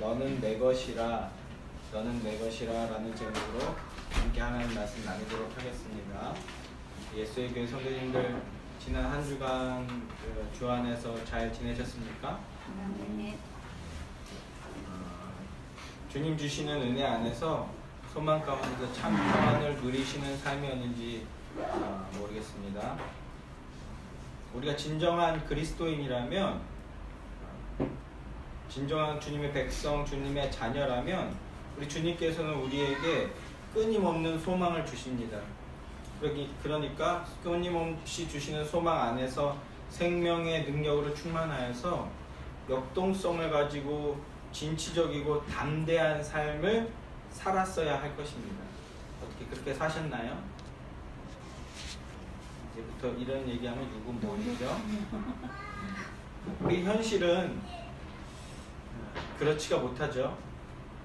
너는 내 것이라 라는 제목으로 함께 하나님 말씀 나누도록 하겠습니다. 예수의 교회 성도님들 지난 한 주간 주 안에서 잘 지내셨습니까? 네. 주님 주시는 은혜 안에서 소망 가운데서 참 평안을 누리시는 삶이었는지 모르겠습니다. 우리가 진정한 그리스도인이라면, 진정한 주님의 백성, 주님의 자녀라면 우리 주님께서는 우리에게 끊임없는 소망을 주십니다. 그러니까 끊임없이 주시는 소망 안에서 생명의 능력으로 충만하여서 역동성을 가지고 진취적이고 담대한 삶을 살았어야 할 것입니다. 어떻게 그렇게 사셨나요? 이제부터 이런 얘기하면 누군 모르죠? 우리 현실은 그렇지가 못하죠.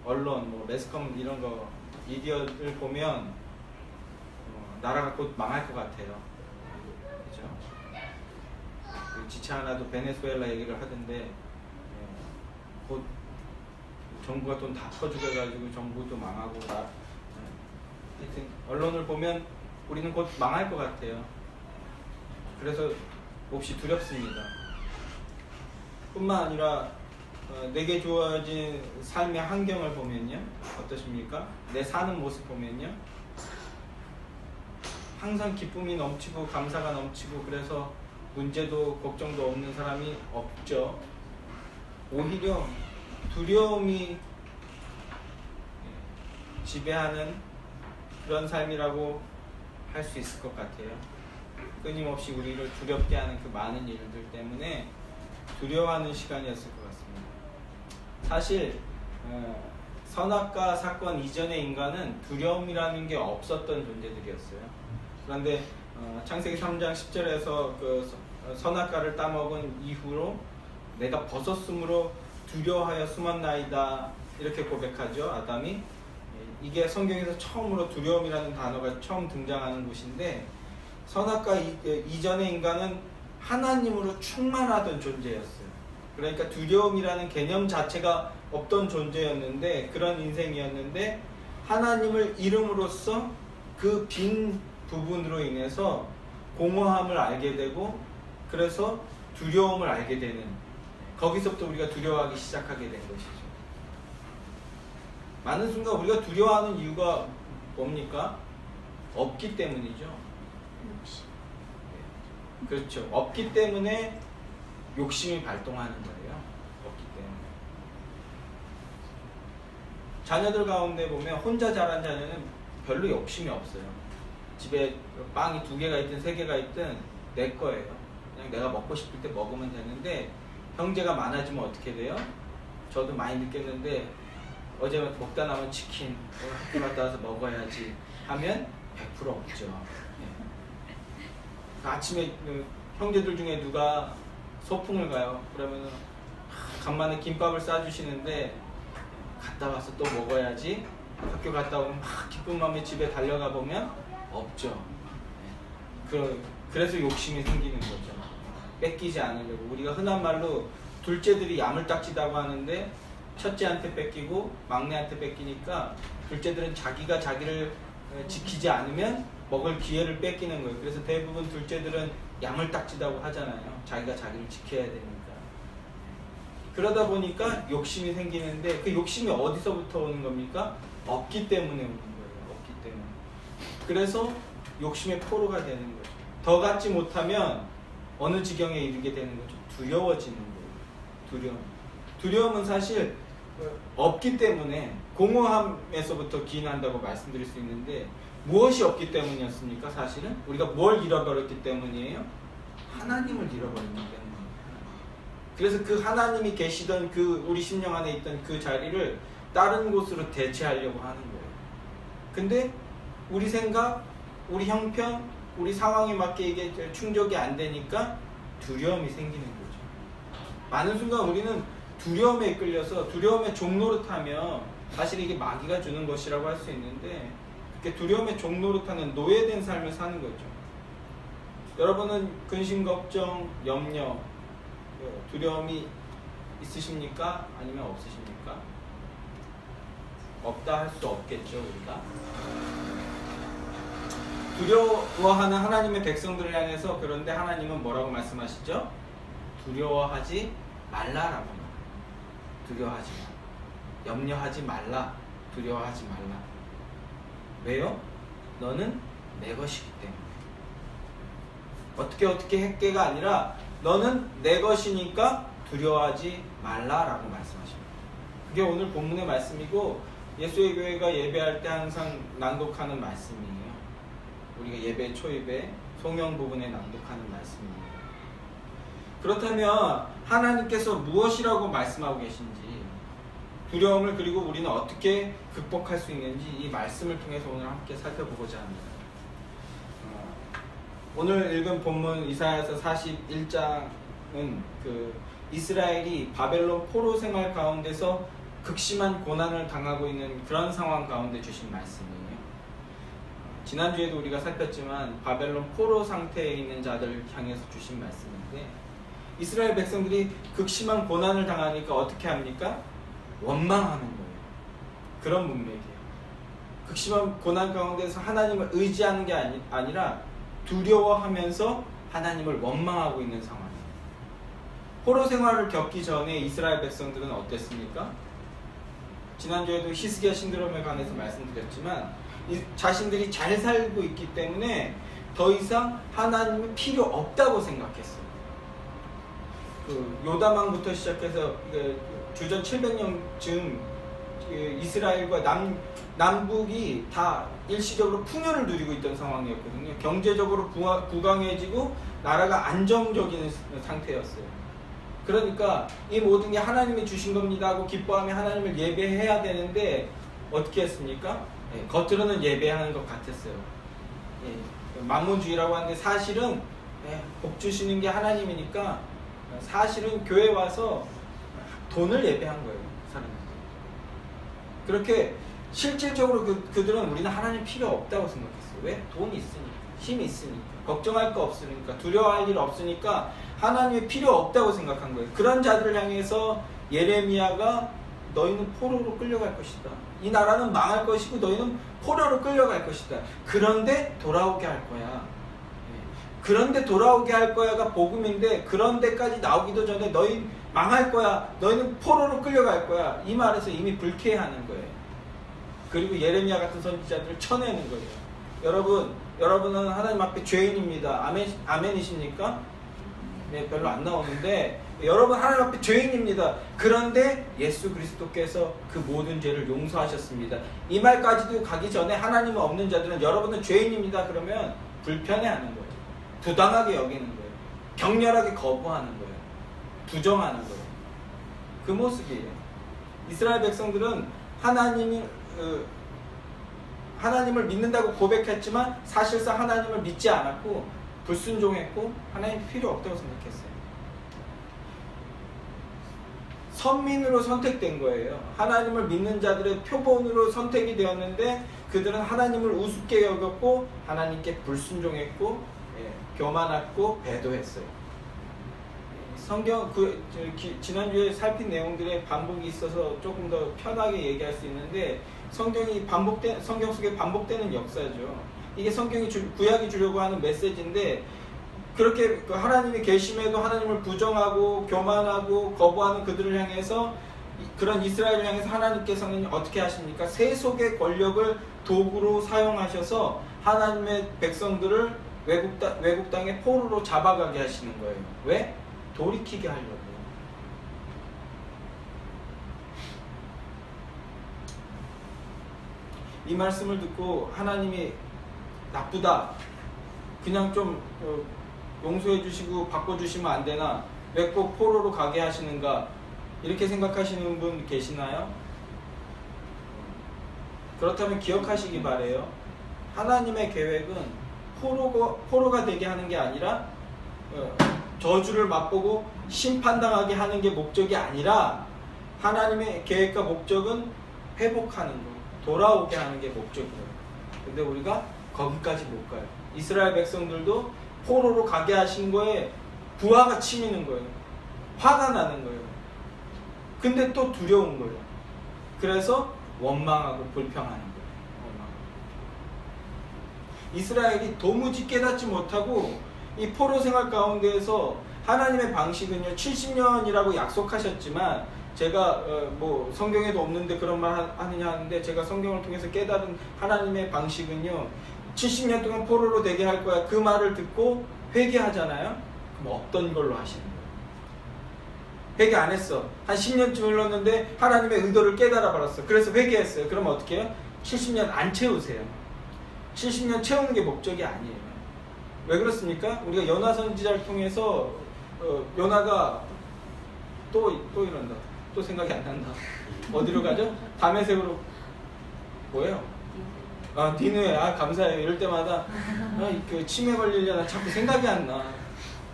언론, 매스컴 이런 거 미디어를 보면 나라가 곧 망할 것 같아요. 그죠? 지체 하나도 베네수엘라 얘기를 하던데 곧 정부가 돈 다 퍼주게가지고 정부도 망하고 하여튼 언론을 보면 우리는 곧 망할 것 같아요. 그래서 몹시 두렵습니다. 뿐만 아니라 내게 주어진 삶의 환경을 보면요, 어떠십니까? 내 사는 모습 보면요, 항상 기쁨이 넘치고 감사가 넘치고 그래서 문제도 걱정도 없는 사람이 없죠. 오히려 두려움이 지배하는 그런 삶이라고 할 수 있을 것 같아요. 끊임없이 우리를 두렵게 하는 그 많은 일들 때문에 두려워하는 시간이었을 것 같습니다. 사실 선악과 사건 이전의 인간은 두려움이라는 게 없었던 존재들이었어요. 그런데 창세기 3장 10절에서 그 선악과를 따먹은 이후로 내가 벗었으므로 두려워하여 숨었나이다 이렇게 고백하죠, 아담이. 이게 성경에서 처음으로 두려움이라는 단어가 처음 등장하는 곳인데, 선악과 이전의 인간은 하나님으로 충만하던 존재였어요. 그러니까 두려움이라는 개념 자체가 없던 존재였는데, 그런 인생이었는데, 하나님을 잃음으로써 그 빈 부분으로 인해서 공허함을 알게 되고, 그래서 두려움을 알게 되는, 거기서부터 우리가 두려워하기 시작하게 된 것이죠. 많은 순간 우리가 두려워하는 이유가 뭡니까? 없기 때문이죠. 그렇죠. 없기 때문에 욕심이 발동하는 거예요. 없기 때문에. 자녀들 가운데 보면 혼자 자란 자녀는 별로 욕심이 없어요. 집에 빵이 2개가 있든 3개가 있든 내 거예요. 그냥 내가 먹고 싶을 때 먹으면 되는데, 형제가 많아지면 어떻게 돼요? 저도 많이 느꼈는데, 어제 먹다 남은 치킨 학교 갔다 와서 먹어야지 하면 100% 없죠. 아침에 형제들 중에 누가 소풍을 가요. 그러면 간만에 김밥을 싸주시는데, 갔다 와서 또 먹어야지, 학교 갔다 오면 막 기쁜 마음에 집에 달려가 보면 없죠. 그래서 욕심이 생기는 거죠. 뺏기지 않으려고. 우리가 흔한 말로 둘째들이 야물딱지다고 하는데, 첫째한테 뺏기고 막내한테 뺏기니까 둘째들은 자기가 자기를 지키지 않으면 먹을 기회를 뺏기는 거예요. 그래서 대부분 둘째들은 야물딱지다고 하잖아요. 자기가 자기를 지켜야 되니까. 그러다 보니까 욕심이 생기는데, 그 욕심이 어디서부터 오는 겁니까? 없기 때문에 오는 거예요. 없기 때문에. 그래서 욕심의 포로가 되는 거죠. 더 갖지 못하면 어느 지경에 이르게 되는 거죠. 두려워지는 거예요. 두려움은 사실 없기 때문에 공허함에서부터 기인한다고 말씀드릴 수 있는데, 무엇이 없기 때문이었습니까? 사실은 우리가 뭘 잃어버렸기 때문이에요? 하나님을 잃어버렸기 때문이에요. 그래서 그 하나님이 계시던 그 우리 심령 안에 있던 그 자리를 다른 곳으로 대체하려고 하는 거예요. 근데 우리 생각, 우리 형편, 우리 상황에 맞게 이게 충족이 안 되니까 두려움이 생기는 거죠. 많은 순간 우리는 두려움에 이끌려서 두려움의 종노릇하며, 사실 이게 마귀가 주는 것이라고 할 수 있는데, 이렇게 두려움의 종노릇하는 노예된 삶을 사는 거죠. 여러분은 근심, 걱정, 염려, 두려움이 있으십니까? 아니면 없으십니까? 없다 할 수 없겠죠, 우리가. 두려워하는 하나님의 백성들을 향해서 그런데 하나님은 뭐라고 말씀하시죠? 두려워하지 말라라고 말해요. 두려워하지 마. 염려하지 말라. 두려워하지 말라. 왜요? 너는 내 것이기 때문에. 어떻게 했게가 아니라 너는 내 것이니까 두려워하지 말라라고 말씀하십니다. 그게 오늘 본문의 말씀이고 예수의 교회가 예배할 때 항상 낭독하는 말씀이에요. 우리가 예배 초입에 송영 부분에 낭독하는 말씀입니다. 그렇다면 하나님께서 무엇이라고 말씀하고 계신지, 두려움을 그리고 우리는 어떻게 극복할 수 있는지 이 말씀을 통해서 오늘 함께 살펴보고자 합니다. 오늘 읽은 본문 이사야서 41장은 이스라엘이 바벨론 포로 생활 가운데서 극심한 고난을 당하고 있는 그런 상황 가운데 주신 말씀이에요. 지난주에도 우리가 살폈지만 바벨론 포로 상태에 있는 자들을 향해서 주신 말씀인데, 이스라엘 백성들이 극심한 고난을 당하니까 어떻게 합니까? 원망하는 거예요. 그런 문맥이에요. 극심한 고난 가운데서 하나님을 의지하는 게 아니라 두려워하면서 하나님을 원망하고 있는 상황이에요. 포로 생활을 겪기 전에 이스라엘 백성들은 어땠습니까? 지난주에도 히스기야 신드롬에 관해서 말씀드렸지만 자신들이 잘 살고 있기 때문에 더 이상 하나님은 필요 없다고 생각했어요. 요다망부터 시작해서 주전 700년쯤 이스라엘과 남북이 다 일시적으로 풍요를 누리고 있던 상황이었거든요. 경제적으로 부강해지고 나라가 안정적인 상태였어요. 그러니까 이 모든 게 하나님이 주신 겁니다 하고 기뻐하며 하나님을 예배해야 되는데 어떻게 했습니까? 겉으로는 예배하는 것 같았어요. 만몬주의라고 하는데 사실은 복 주시는 게 하나님이니까 사실은 교회 와서 돈을 예배한 거예요, 사람들이. 그렇게 실질적으로 그들은 우리는 하나님 필요 없다고 생각했어요. 왜? 돈이 있으니까, 힘이 있으니까, 걱정할 거 없으니까, 두려워할 일 없으니까 하나님이 필요 없다고 생각한 거예요. 그런 자들을 향해서 예레미야가 너희는 포로로 끌려갈 것이다. 이 나라는 망할 것이고 너희는 포로로 끌려갈 것이다. 그런데 돌아오게 할 거야. 그런데 돌아오게 할 거야가 복음인데, 그런 데까지 나오기도 전에 너희 망할 거야, 너희는 포로로 끌려갈 거야, 이 말에서 이미 불쾌해하는 거예요. 그리고 예레미야 같은 선지자들을 쳐내는 거예요. 여러분은 하나님 앞에 죄인입니다. 아멘이십니까? 네, 별로 안 나오는데 여러분 하나님 앞에 죄인입니다. 그런데 예수 그리스도께서 그 모든 죄를 용서하셨습니다. 이 말까지도 가기 전에 하나님은 없는 자들은 여러분은 죄인입니다. 그러면 불편해하는 거예요. 부당하게 여기는 거예요. 격렬하게 거부하는 거예요. 부정하는 거예요. 그 모습이에요. 이스라엘 백성들은 하나님을 믿는다고 고백했지만 사실상 하나님을 믿지 않았고 불순종했고 하나님 필요 없다고 생각했어요. 선민으로 선택된 거예요. 하나님을 믿는 자들의 표본으로 선택이 되었는데 그들은 하나님을 우습게 여겼고 하나님께 불순종했고 교만했고 배도했어요. 성경 지난주에 살핀 내용들의 반복이 있어서 조금 더 편하게 얘기할 수 있는데 성경 속에 반복되는 역사죠. 이게 성경이 구약이 주려고 하는 메시지인데, 그렇게 하나님이 계심에도 하나님을 부정하고 교만하고 거부하는 그들을 향해서, 그런 이스라엘을 향해서 하나님께서는 어떻게 하십니까? 세속의 권력을 도구로 사용하셔서 하나님의 백성들을 외국 땅의 포로로 잡아가게 하시는 거예요. 왜? 돌이키게 하려고. 이 말씀을 듣고 하나님이 나쁘다, 그냥 좀 용서해 주시고 바꿔 주시면 안 되나, 왜 꼭 포로로 가게 하시는가, 이렇게 생각하시는 분 계시나요? 그렇다면 기억하시기 바래요. 하나님의 계획은 포로가 되게 하는 게 아니라 저주를 맛보고 심판당하게 하는 게 목적이 아니라, 하나님의 계획과 목적은 회복하는 거, 돌아오게 하는 게 목적이에요. 근데 우리가 거기까지 못 가요. 이스라엘 백성들도 포로로 가게 하신 거에 부하가 치미는 거예요. 화가 나는 거예요. 근데 또 두려운 거예요. 그래서 원망하고 불평하는 거예요. 이스라엘이 도무지 깨닫지 못하고 이 포로 생활 가운데에서 하나님의 방식은요 70년이라고 약속하셨지만 제가 뭐 성경에도 없는데 그런 말 하느냐 하는데 제가 성경을 통해서 깨달은 하나님의 방식은요 70년 동안 포로로 되게 할 거야. 그 말을 듣고 회개하잖아요. 그럼 없던 걸로 하시는 거예요. 회개 안 했어. 한 10년쯤 흘렀는데 하나님의 의도를 깨달아 버렸어. 그래서 회개했어요. 그럼 어떻게 해요? 70년 안 채우세요. 70년 채우는 게 목적이 아니에요. 왜 그렇습니까? 우리가 요나 선지자를 통해서 요나가 또 이런다. 또 생각이 안 난다. 어디로 가죠? 다메섹으로 뭐예요? 니누에. 감사해요. 이럴 때마다 그 치매 걸리려나 자꾸 생각이 안 나.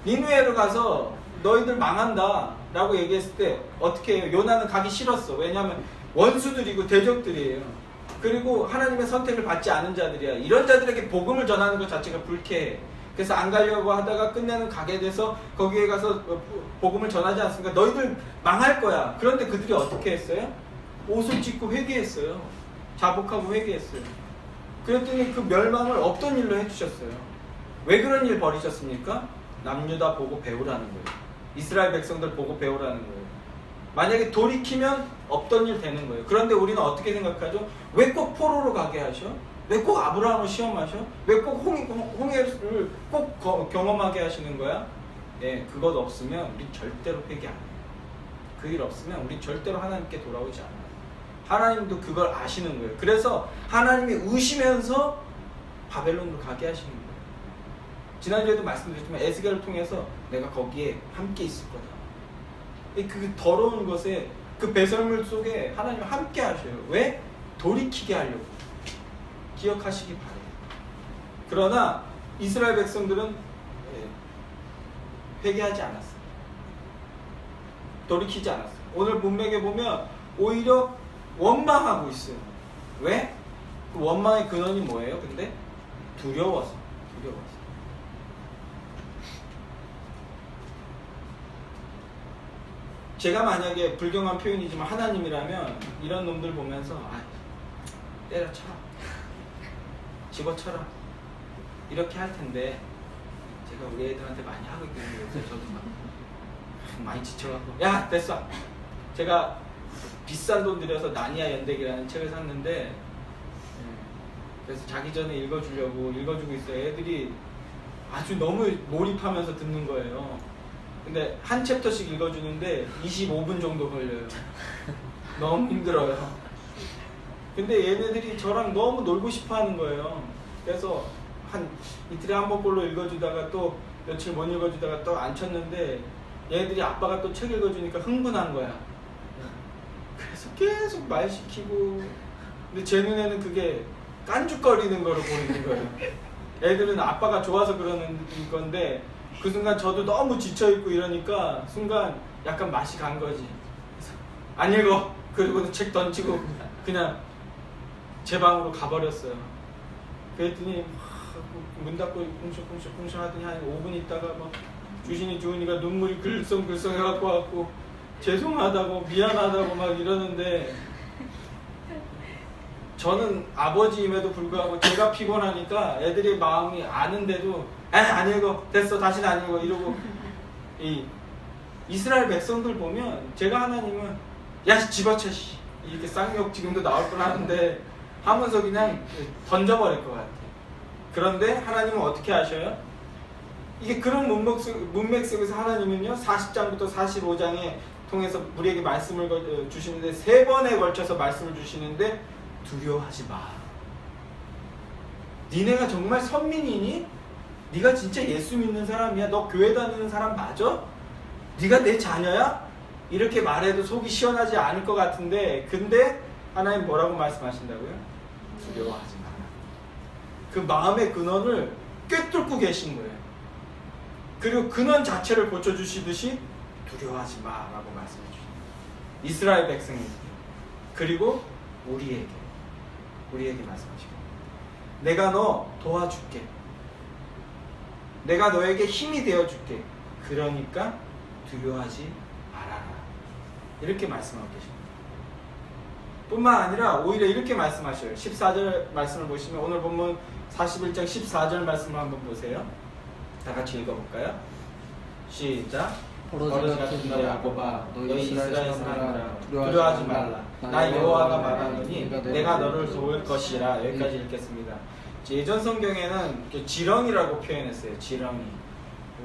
니누에로 가서 너희들 망한다 라고 얘기했을 때 어떻게 해요? 요나는 가기 싫었어. 왜냐하면 원수들이고 대적들이에요. 그리고 하나님의 선택을 받지 않은 자들이야. 이런 자들에게 복음을 전하는 것 자체가 불쾌해. 그래서 안 가려고 하다가 끝내는 가게 돼서 거기에 가서 복음을 전하지 않습니까? 너희들 망할 거야. 그런데 그들이 어떻게 했어요? 옷을 찢고 회개했어요. 자복하고 회개했어요. 그랬더니 그 멸망을 없던 일로 해주셨어요. 왜 그런 일 벌이셨습니까? 남유다 보고 배우라는 거예요. 이스라엘 백성들 보고 배우라는 거예요. 만약에 돌이키면 없던 일 되는 거예요. 그런데 우리는 어떻게 생각하죠? 왜 꼭 포로로 가게 하셔? 왜 꼭 아브라함을 시험하셔? 왜 꼭 홍해를 꼭 경험하게 하시는 거야? 네, 그것 없으면 우리 절대로 회개 안 해요. 그 일 없으면 우리 절대로 하나님께 돌아오지 않아요. 하나님도 그걸 아시는 거예요. 그래서 하나님이 우시면서 바벨론으로 가게 하시는 거예요. 지난주에도 말씀드렸지만 에스겔을 통해서 내가 거기에 함께 있을 거다. 그 더러운 것에 그 배설물 속에 하나님 함께 하셔요. 왜? 돌이키게 하려고. 기억하시기 바래요. 그러나 이스라엘 백성들은 회개하지 않았어요. 돌이키지 않았어요. 오늘 문맥에 보면 오히려 원망하고 있어요. 왜? 그 원망의 근원이 뭐예요? 근데 두려워서. 제가 만약에 불경한 표현이지만 하나님이라면 이런 놈들 보면서 때려쳐라, 집어쳐라 이렇게 할 텐데 제가 우리 애들한테 많이 하고 있거든요. 요새 저도 막 많이 지쳐갖고 야 됐어. 제가 비싼 돈 들여서 나니아 연대기라는 책을 샀는데 그래서 자기 전에 읽어주려고 읽어주고 있어요. 애들이 아주 너무 몰입하면서 듣는 거예요. 근데 한 챕터씩 읽어주는데 25분 정도 걸려요. 너무 힘들어요. 근데 얘네들이 저랑 너무 놀고 싶어 하는 거예요. 그래서 한 이틀에 한 번꼴로 읽어주다가 또 며칠 못 읽어주다가 또 안 쳤는데 얘네들이 아빠가 또 책 읽어주니까 흥분한 거야. 그래서 계속 말 시키고 근데 제 눈에는 그게 깐죽거리는 거로 보이는 거예요. 애들은 아빠가 좋아서 그러는 건데 그 순간 저도 너무 지쳐있고 이러니까 순간 약간 맛이 간 거지. 그래서 안 읽어. 그리고 책 던지고 그냥 제 방으로 가버렸어요. 그랬더니 문 닫고 쿵시쿵시쿵시 하더니 한 5분 있다가 막 주은이가 눈물이 글썽글썽 해갖고 왔고 죄송하다고 미안하다고 막 이러는데 저는 아버지임에도 불구하고 제가 피곤하니까 애들의 마음이 아는데도 안 읽어 됐어 다시는 안 읽어 이러고 이 이스라엘 백성들 보면 제가 하나님은 야 집어쳐 이렇게 쌍욕 지금도 나올 뻔 하는데 하면서 그냥 던져버릴 것 같아요. 그런데 하나님은 어떻게 하셔요? 이게 그런 문맥 속에서 하나님은요 40장부터 45장에 통해서 우리에게 말씀을 주시는데 3번에 걸쳐서 말씀을 주시는데 두려워하지 마. 니네가 정말 선민이니? 네가 진짜 예수 믿는 사람이야? 너 교회 다니는 사람 맞아? 네가 내 자녀야? 이렇게 말해도 속이 시원하지 않을 것 같은데 근데 하나님 뭐라고 말씀하신다고요? 두려워하지 마라. 그 마음의 근원을 꿰뚫고 계신 거예요. 그리고 근원 자체를 고쳐주시듯이 두려워하지 마라고 말씀해 주십니다. 이스라엘 백성에게 그리고 우리에게 말씀하시고 내가 너 도와줄게. 내가 너에게 힘이 되어줄게. 그러니까 두려워하지 말아라. 이렇게 말씀하고 계십니다. 뿐만 아니라 오히려 이렇게 말씀하셔요. 14절 말씀을 보시면 오늘 본문 41장 14절 말씀을 한번 보세요. 다 같이 읽어볼까요? 시작. 버러지 같은 너희 야곱아 너희 이스라엘 사람들아 두려워하지 말라. 나 여호와가 말하노니 내가 너를 도울 것이라. 여기까지 읽겠습니다. 예전 성경에는 지렁이라고 표현했어요. 지렁이.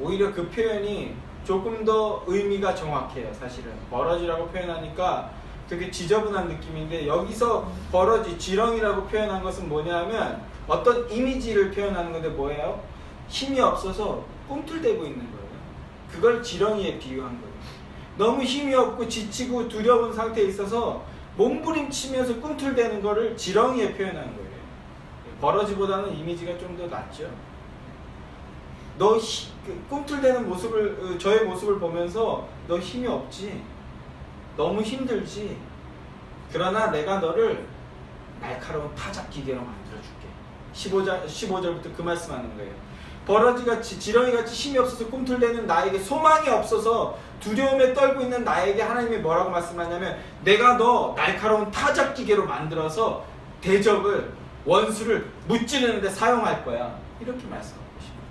오히려 그 표현이 조금 더 의미가 정확해요. 사실은 버러지라고 표현하니까 되게 지저분한 느낌인데, 여기서 버러지, 지렁이라고 표현한 것은 뭐냐면 어떤 이미지를 표현하는 건데 뭐예요? 힘이 없어서 꿈틀대고 있는 거예요. 그걸 지렁이에 비유한 거예요. 너무 힘이 없고 지치고 두려운 상태에 있어서 몸부림치면서 꿈틀대는 거를 지렁이에 표현하는 거예요. 버러지보다는 이미지가 좀 더 낫죠. 너 꿈틀대는 모습을, 저의 모습을 보면서 너 힘이 없지? 너무 힘들지? 그러나 내가 너를 날카로운 타작 기계로 만들어줄게. 15절부터 그 말씀하는 거예요. 버러지같이 지렁이같이 힘이 없어서 꿈틀대는 나에게, 소망이 없어서 두려움에 떨고 있는 나에게 하나님이 뭐라고 말씀하냐면 내가 너 날카로운 타작 기계로 만들어서 대적을, 원수를 무찌르는 데 사용할 거야. 이렇게 말씀하고 계십니다.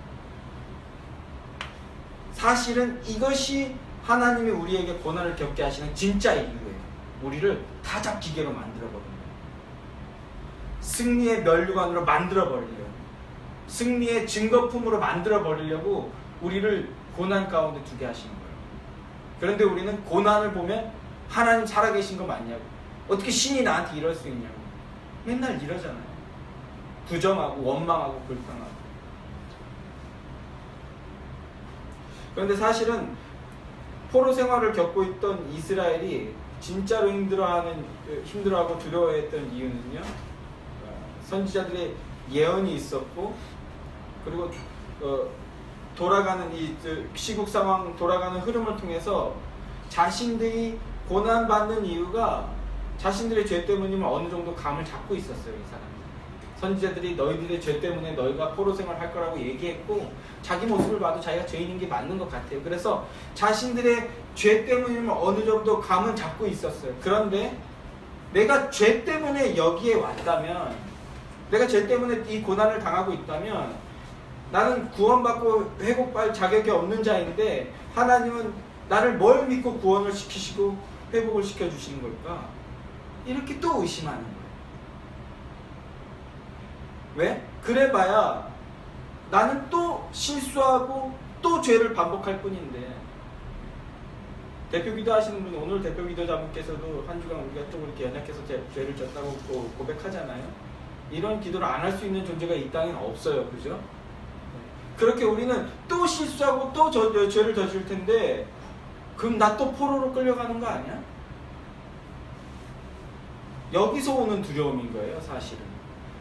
사실은 이것이 하나님이 우리에게 고난을 겪게 하시는 진짜 이유예요. 우리를 타작 기계로 만들어버리는 거예요. 승리의 면류관으로 만들어버리려고, 승리의 증거품으로 만들어버리려고 우리를 고난 가운데 두게 하시는 거예요. 그런데 우리는 고난을 보면 하나님 살아계신 거 맞냐고, 어떻게 신이 나한테 이럴 수 있냐고 맨날 이러잖아요. 부정하고 원망하고 불평하고. 그런데 사실은 포로 생활을 겪고 있던 이스라엘이 진짜로 힘들어하고 두려워했던 이유는요, 선지자들의 예언이 있었고, 그리고 돌아가는 이 시국 상황, 돌아가는 흐름을 통해서 자신들이 고난받는 이유가 자신들의 죄 때문이면 어느 정도 감을 잡고 있었어요. 이 사람들. 선지자들이 너희들의 죄 때문에 너희가 포로 생활을 할 거라고 얘기했고, 자기 모습을 봐도 자기가 죄인인 게 맞는 것 같아요. 그래서 자신들의 죄 때문이면 어느 정도 감은 잡고 있었어요. 그런데 내가 죄 때문에 여기에 왔다면, 내가 죄 때문에 이 고난을 당하고 있다면 나는 구원받고 회복할 자격이 없는 자인데 하나님은 나를 뭘 믿고 구원을 시키시고 회복을 시켜주시는 걸까? 이렇게 또 의심하는 거예요. 왜? 그래봐야 나는 또 실수하고 또 죄를 반복할 뿐인데. 대표기도 하시는 분, 오늘 대표기도자분께서도 한 주간 우리가 또 이렇게 연약해서 죄를 졌다고 또 고백하잖아요. 이런 기도를 안 할 수 있는 존재가 이 땅에는 없어요. 그죠? 그렇게 우리는 또 실수하고 또 죄를 저질 텐데, 그럼 나 또 포로로 끌려가는 거 아니야? 여기서 오는 두려움인 거예요. 사실은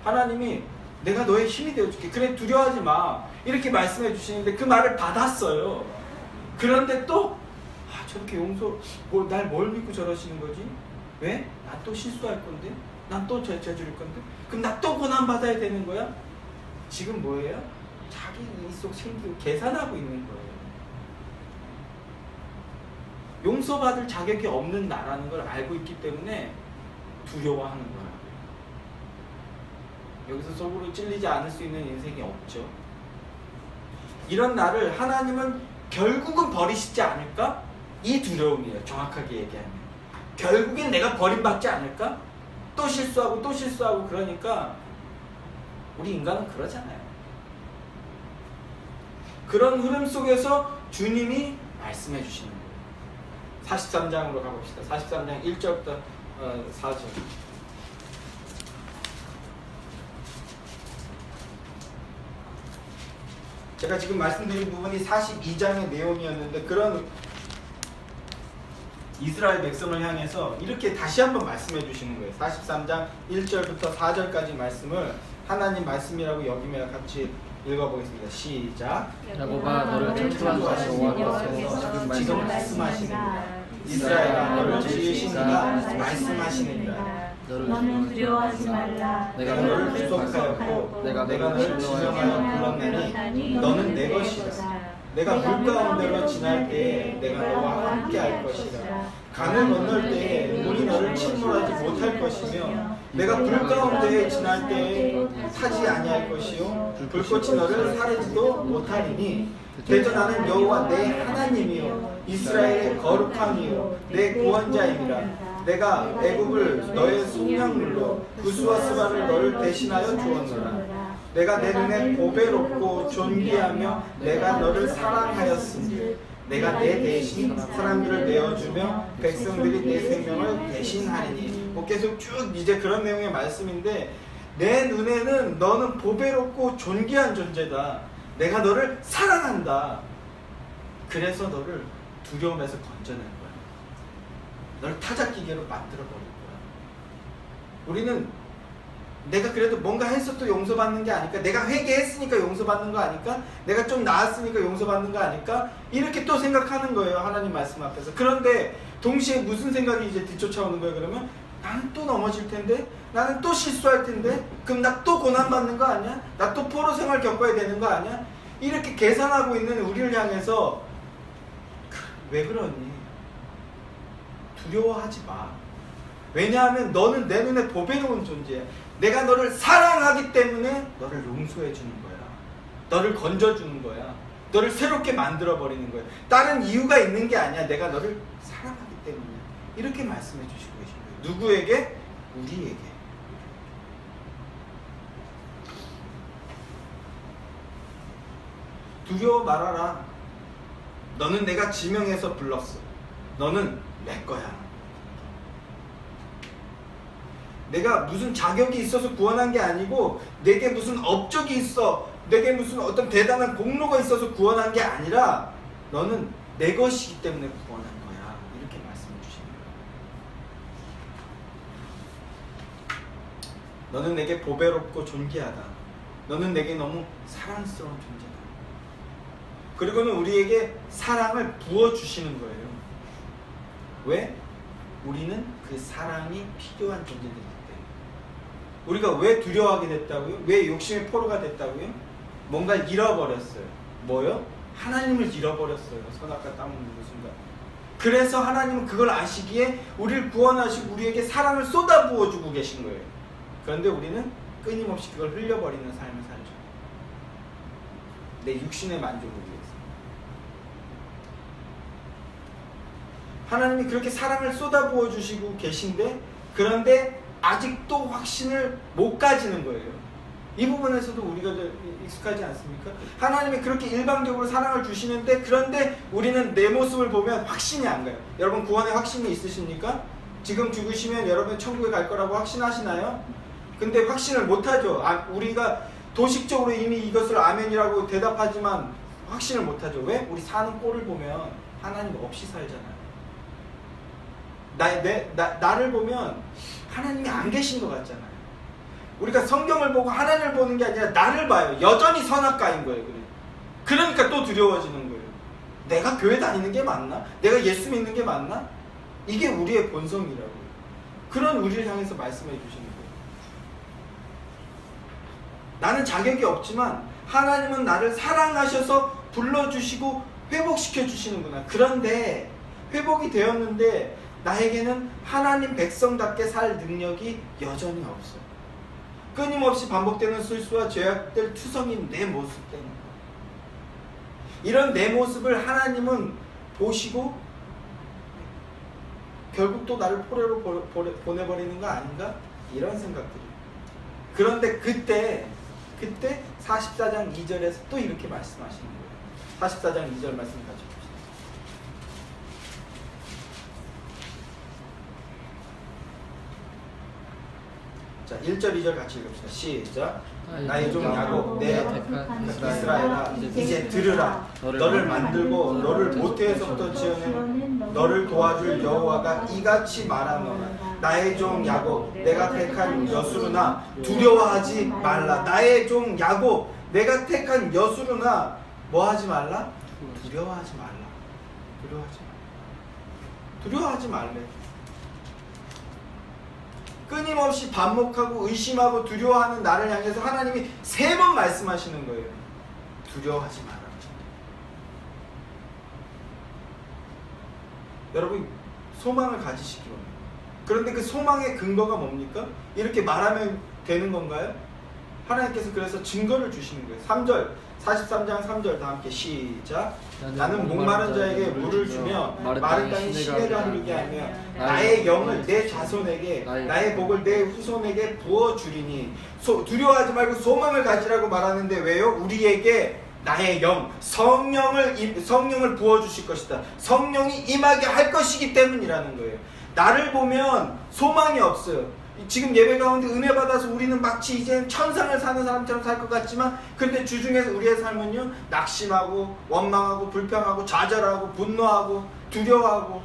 하나님이 내가 너의 힘이 되어줄게, 그래 두려워하지 마, 이렇게 말씀해 주시는데 그 말을 받았어요. 그런데 또 저렇게 날 뭘 믿고 저러시는 거지? 왜? 나 또 실수할 건데? 난 또 죄 저질 건데? 그럼 나 또 고난 받아야 되는 거야? 지금 뭐예요? 자기 입속 챙기고 계산하고 있는 거예요. 용서받을 자격이 없는 나라는 걸 알고 있기 때문에 두려워하는 거야. 여기서 속으로 찔리지 않을 수 있는 인생이 없죠. 이런 나를 하나님은 결국은 버리시지 않을까? 이 두려움이에요. 정확하게 얘기하면 결국엔 내가 버림받지 않을까? 또 실수하고 또 실수하고. 그러니까 우리 인간은 그러잖아요. 그런 흐름 속에서 주님이 말씀해 주시는 거예요. 43장으로 가봅시다. 43장 1절부터 4절. 제가 지금 말씀드린 부분이 42장의 내용이었는데, 그런 이스라엘 백성을 향해서 이렇게 다시 한번 말씀해 주시는 거예요. 43장 1절부터 4절까지 말씀을 하나님 말씀이라고 여기며 같이 읽어보겠습니다. 시작. 야곱아 너를 창조하신 여호와께서 지금 말씀하시느니라. 이스라엘아 너를 지으시니가 말씀하시느니라. 너는 두려워하지 말라. 내가 너를 구속하였고 내가 너를 지정하여 불렀나니 너는 내 것이다. 내가 물 가운데로 지날 때에 내가 너와 함께 할 것이라. 강을 건널 때 물이 너를 침몰하지 못할 것이며 내가 불 가운데 지날 때 타지 아니할 것이요 불꽃이 너를 사르지도 못하리니 대저 나는 여호와 내 하나님이요 이스라엘의 거룩함이요 내 구원자임이라. 내가 애굽을 너의 속량물로 구스와 스바를 너를 대신하여 주었노라. 내가 내 눈에 보배롭고 존귀하며 내가 너를 사랑하였으니 내가 내 대신 사람들을 내어주며 백성들이 내 생명을 대신하리니. 뭐 계속 쭉 이제 그런 내용의 말씀인데, 내 눈에는 너는 보배롭고 존귀한 존재다. 내가 너를 사랑한다. 그래서 너를 두려움에서 건져낸 거야. 너를 타작기계로 만들어 버릴 거야. 우리는 내가 그래도 뭔가 해서 또 용서받는 게 아닐까? 내가 회개했으니까 용서받는 거 아닐까? 내가 좀 나았으니까 용서받는 거 아닐까? 이렇게 또 생각하는 거예요, 하나님 말씀 앞에서. 그런데 동시에 무슨 생각이 이제 뒤쫓아오는 거예요? 그러면 나는 또 넘어질 텐데? 나는 또 실수할 텐데? 그럼 나 또 고난받는 거 아니야? 나 또 포로 생활 겪어야 되는 거 아니야? 이렇게 계산하고 있는 우리를 향해서 왜 그러니? 두려워하지 마. 왜냐하면 너는 내 눈에 보배로운 존재야. 내가 너를 사랑하기 때문에 너를 용서해 주는 거야. 너를 건져 주는 거야. 너를 새롭게 만들어 버리는 거야. 다른 이유가 있는 게 아니야. 내가 너를 사랑하기 때문에. 이렇게 말씀해 주시고 계신 거예요. 누구에게? 우리에게. 두려워 말아라. 너는 내가 지명해서 불렀어. 너는 내 거야. 내가 무슨 자격이 있어서 구원한 게 아니고, 내게 무슨 업적이 있어, 내게 무슨 어떤 대단한 공로가 있어서 구원한 게 아니라 너는 내 것이기 때문에 구원한 거야. 이렇게 말씀해 주시는 거예요. 너는 내게 보배롭고 존귀하다. 너는 내게 너무 사랑스러운 존재다. 그리고는 우리에게 사랑을 부어주시는 거예요. 왜? 우리는 그 사랑이 필요한 존재들이기 때문에. 우리가 왜 두려워하게 됐다고요? 왜 욕심의 포로가 됐다고요? 뭔가를 잃어버렸어요. 뭐요? 하나님을 잃어버렸어요. 선악과 땀을 흘리는 순간. 그래서 하나님은 그걸 아시기에 우리를 구원하시고 우리에게 사랑을 쏟아부어주고 계신 거예요. 그런데 우리는 끊임없이 그걸 흘려버리는 삶을 살죠. 내 육신의 만족을 위해서. 하나님이 그렇게 사랑을 쏟아부어 주시고 계신데, 그런데 아직도 확신을 못 가지는 거예요. 이 부분에서도 우리가 익숙하지 않습니까? 하나님이 그렇게 일방적으로 사랑을 주시는데, 그런데 우리는 내 모습을 보면 확신이 안 가요. 여러분 구원의 확신이 있으십니까? 지금 죽으시면 여러분 천국에 갈 거라고 확신하시나요? 근데 확신을 못 하죠. 우리가 도식적으로 이미 이것을 아멘이라고 대답하지만 확신을 못 하죠. 왜? 우리 사는 꼴을 보면 하나님 없이 살잖아요. 나를 보면 하나님이 안 계신 것 같잖아요. 우리가 성경을 보고 하나님을 보는 게 아니라 나를 봐요. 여전히 선악가인 거예요. 그러니까 또 두려워지는 거예요. 내가 교회 다니는 게 맞나? 내가 예수 믿는 게 맞나? 이게 우리의 본성이라고요. 그런 우리를 향해서 말씀해 주시는 거예요. 나는 자격이 없지만 하나님은 나를 사랑하셔서 불러주시고 회복시켜 주시는구나. 그런데 회복이 되었는데 나에게는 하나님 백성답게 살 능력이 여전히 없어. 끊임없이 반복되는 실수와 죄악들 투성인 내 모습 때문에. 이런 내 모습을 하나님은 보시고 결국 또 나를 포로로 보내버리는 거 아닌가? 이런 생각들이. 그런데 그때 44장 2절에서 또 이렇게 말씀하시는 거예요. 44장 2절 말씀 가지고. 자, 1절 2절 같이 읽읍시다. 시작. 나의 종 야곱 내 택한 이스라엘아 이제 들으라. 너를 만들고 너를 모태에서부터 지어낸 너를 도와줄 여호와가 이같이 말하노라. 나의 종 야곱 내가 택한 여수르나 두려워하지 말라. 나의 종 야곱 내가 택한 여수르나 뭐하지 말라? 두려워하지 말라. 두려워하지 말래. 끊임없이 반목하고 의심하고 두려워하는 나를 향해서 하나님이 3번 말씀하시는 거예요. 두려워하지 마라. 여러분 소망을 가지시기 원해요. 그런데 그 소망의 근거가 뭡니까? 이렇게 말하면 되는 건가요? 하나님께서 그래서 증거를 주시는 거예요. 3절, 43장 3절 다 함께 시작. 나는 목마른 자에게 물을 주며 마른 땅에 시내가 흐르게 하며 나의 영을 내 자손에게 나의 복을 내 후손에게 부어주리니. 두려워하지 말고 소망을 가지라고 말하는데 왜요? 우리에게 나의 영, 성령을 부어주실 것이다. 성령이 임하게 할 것이기 때문이라는 거예요. 나를 보면 소망이 없어요. 지금 예배 가운데 은혜 받아서 우리는 마치 이제 천상을 사는 사람처럼 살 것 같지만, 그런데 주중에서 우리의 삶은요, 낙심하고 원망하고 불평하고 좌절하고 분노하고 두려워하고.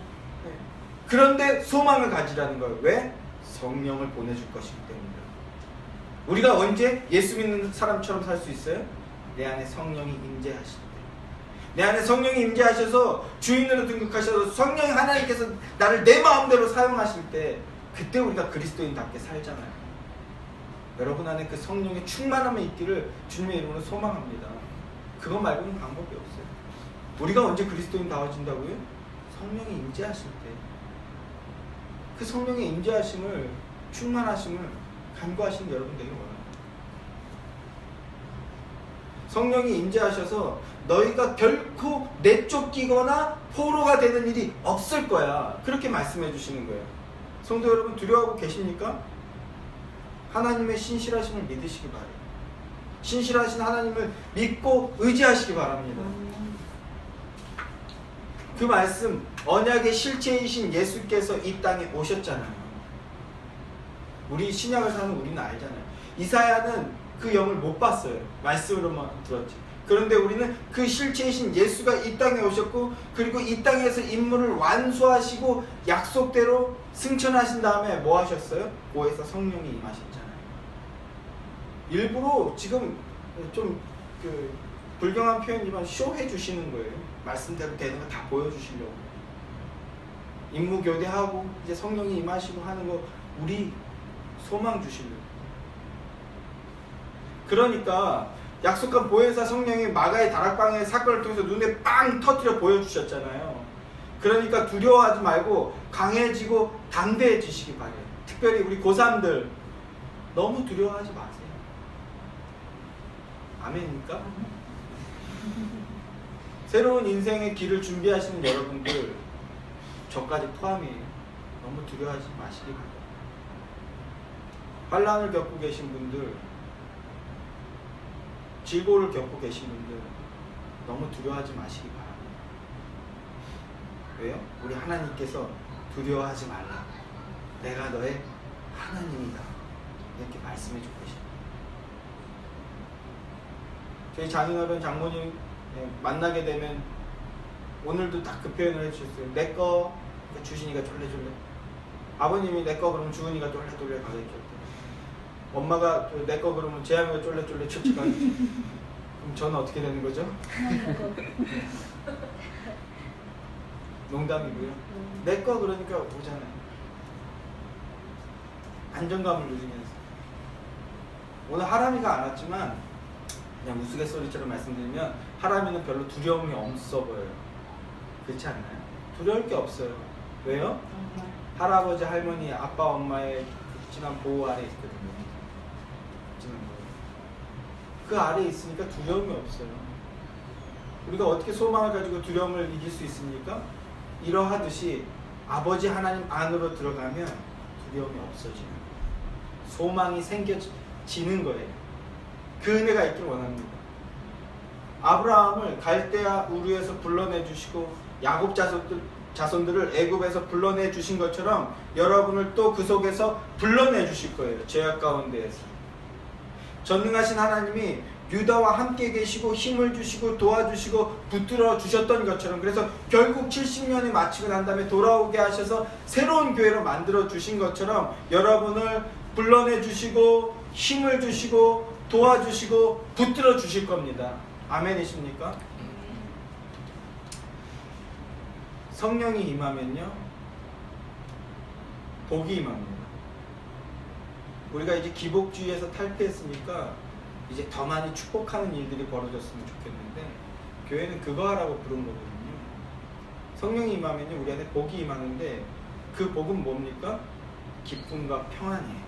그런데 소망을 가지라는 거예요. 왜? 성령을 보내줄 것이기 때문이에요. 우리가 언제 예수 믿는 사람처럼 살 수 있어요? 내 안에 성령이 임재하실 때. 내 안에 성령이 임재하셔서 주인으로 등극하셔서 성령이 하나님께서 나를 내 마음대로 사용하실 때, 그때 우리가 그리스도인답게 살잖아요. 여러분 안에 그 성령의 충만함이 있기를 주님의 이름으로 소망합니다. 그것 말고는 방법이 없어요. 우리가 언제 그리스도인다워진다고요? 성령이 임재하실 때. 그 성령의 임재하심을, 충만하심을 간구하시는 여러분 되길 원합니다. 성령이 임재하셔서 너희가 결코 내쫓기거나 포로가 되는 일이 없을 거야. 그렇게 말씀해 주시는 거예요. 성도 여러분, 두려워하고 계십니까? 하나님의 신실하심을 믿으시기 바래요. 신실하신 하나님을 믿고 의지하시기 바랍니다. 그 말씀, 언약의 실체이신 예수께서 이 땅에 오셨잖아요. 우리 신약을 사는 우리는 알잖아요. 이사야는 그 영을 못 봤어요. 말씀으로만 들었지. 그런데 우리는 그 실체이신 예수가 이 땅에 오셨고, 그리고 이 땅에서 임무를 완수하시고 약속대로 승천하신 다음에 뭐 하셨어요? 고에서 성령이 임하셨잖아요. 일부러 지금 좀 불경한 표현이지만 쇼해 주시는 거예요. 말씀대로 되는 거 다 보여주시려고. 임무 교대하고 이제 성령이 임하시고 하는 거 우리 소망 주시려고. 그러니까 약속한 보혜사 성령이 마가의 다락방의 사건을 통해서 눈에 빵 터뜨려 보여주셨잖아요. 그러니까 두려워하지 말고 강해지고 담대해지시기 바래요. 특별히 우리 고3들 너무 두려워하지 마세요. 아멘입니까? 새로운 인생의 길을 준비하시는 여러분들, 저까지 포함이에요. 너무 두려워하지 마시기 바랍니다. 환난을 겪고 계신 분들, 질고를 겪고 계신 분들 너무 두려워하지 마시기 바랍니다. 왜요? 우리 하나님께서 두려워하지 말라. 내가 너의 하나님이다. 이렇게 말씀해 주고 계십니다. 저희 장인어른 장모님 만나게 되면 오늘도 딱 그 표현을 해주셨어요. 내 거 주신이가 쫄래쫄래. 아버님이 내 거 그러면 주은이가 쫄래쫄래 가겠죠. 엄마가 내 거 그러면 재앙이가 쫄래쫄래 쫓아가겠죠. 그럼 저는 어떻게 되는 거죠? 농담이고요. 내 거 그러니까 오잖아요. 안정감을 누리면서. 오늘 하람이가 안 왔지만 그냥 우스갯소리처럼 말씀드리면 하람이는 별로 두려움이 없어 보여요. 그렇지 않나요? 두려울 게 없어요. 왜요? 할아버지, 할머니, 아빠, 엄마의 진한 보호 아래 있거든요. 그 아래에 있으니까 두려움이 없어요. 우리가 어떻게 소망을 가지고 두려움을 이길 수 있습니까? 이러하듯이 아버지 하나님 안으로 들어가면 두려움이 없어지는 거예요. 소망이 생겨지는 거예요. 그 은혜가 있길 원합니다. 아브라함을 갈대아 우르에서 불러내 주시고 야곱 자손들을 애굽에서 불러내 주신 것처럼 여러분을 또 그 속에서 불러내 주실 거예요. 죄악 가운데에서. 전능하신 하나님이 유다와 함께 계시고 힘을 주시고 도와주시고 붙들어 주셨던 것처럼, 그래서 결국 70년이 마치고 난 다음에 돌아오게 하셔서 새로운 교회로 만들어 주신 것처럼 여러분을 불러내 주시고 힘을 주시고 도와주시고 붙들어 주실 겁니다. 아멘이십니까? 성령이 임하면요, 복이 임합니다. 우리가 이제 기복주의에서 탈피했으니까 이제 더 많이 축복하는 일들이 벌어졌으면 좋겠는데, 교회는 그거 하라고 부른 거거든요. 성령이 임하면요, 우리 안에 복이 임하는데 그 복은 뭡니까? 기쁨과 평안이에요.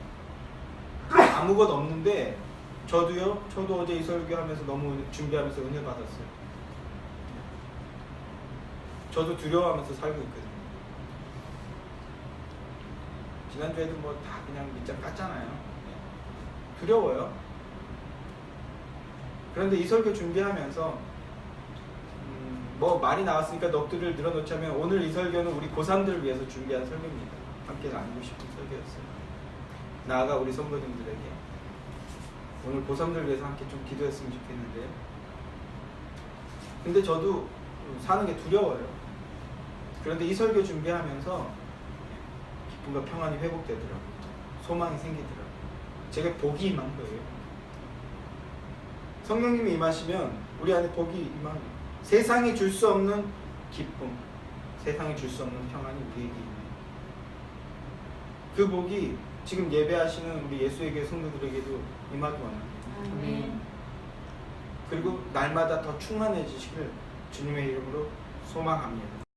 아무것도 없는데 저도 어제 이 설교하면서 너무 준비하면서 은혜 받았어요. 저도 두려워하면서 살고 있거든요. 지난주에도 뭐 다 그냥 밑장 깠잖아요. 두려워요. 그런데 이 설교 준비하면서 뭐 말이 나왔으니까 넋두리를 늘어놓자면 오늘 이 설교는 우리 고3들을 위해서 준비한 설교입니다. 함께 나누고 싶은 설교였어요. 나아가 우리 성도님들에게 오늘 고3들을 위해서 함께 좀 기도했으면 좋겠는데요. 근데 저도 사는 게 두려워요. 그런데 이 설교 준비하면서 기쁨과 평안이 회복되더라고요. 소망이 생기더라고요. 제가 복이 임한 거예요. 성령님이 임하시면 우리 안에 복이 임합니다. 세상이 줄 수 없는 기쁨, 세상이 줄 수 없는 평안이 우리에게 임해요. 그 복이 지금 예배하시는 우리 예수의 성도들에게도 임하기 원합니다. 아멘. 그리고 날마다 더 충만해지시길 주님의 이름으로 소망합니다.